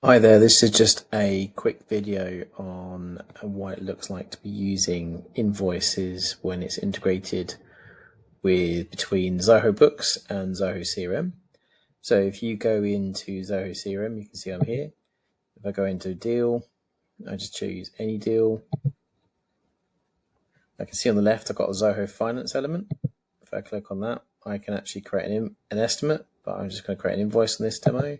Hi there, this is just a quick video on what it looks like to be using Invoices when it's integrated between Zoho Books and Zoho CRM. So if you go into Zoho CRM, you can see I'm here. If I go into deal, I just choose any deal. I can see on the left I've got a Zoho Finance element. If I click on that, I can actually create an estimate, but I'm just going to create an invoice on this demo.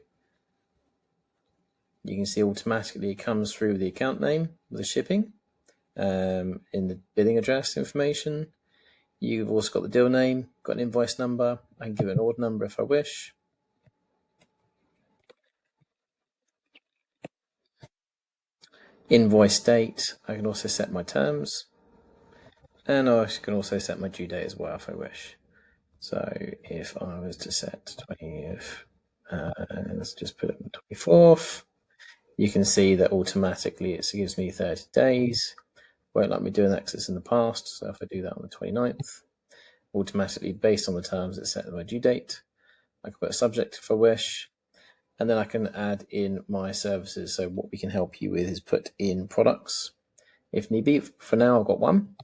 You can see automatically it comes through with the account name, with the shipping, in the billing address information. You've also got the deal name, got an invoice number. I can give it an order number if I wish. Invoice date, I can also set my terms. And I can also set my due date as well if I wish. So if I was to set 20th, let's just put it on the 24th, you can see that automatically it gives me 30 days. Won't let me do that because it's in the past. So if I do that on the 29th, automatically based on the terms it's set my due date. I can put a subject if I wish, and then I can add in my services. So what we can help you with is put in products if need be. For now, I've got one.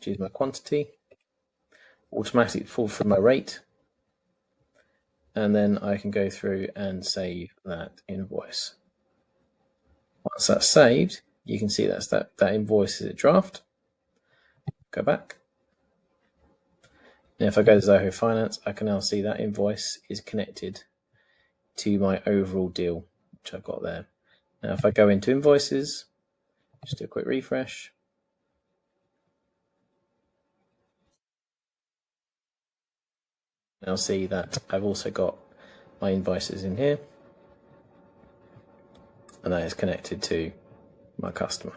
Choose my quantity, automatically pull from my rate, and then I can go through and save that invoice. Once that's saved, you can see that invoice is a draft. Go back. And if I go to Zoho Finance, I can now see that invoice is connected to my overall deal, which I've got there. Now, if I go into Invoices, just do a quick refresh. I'll see that I've also got my invoices in here, and that is connected to my customer.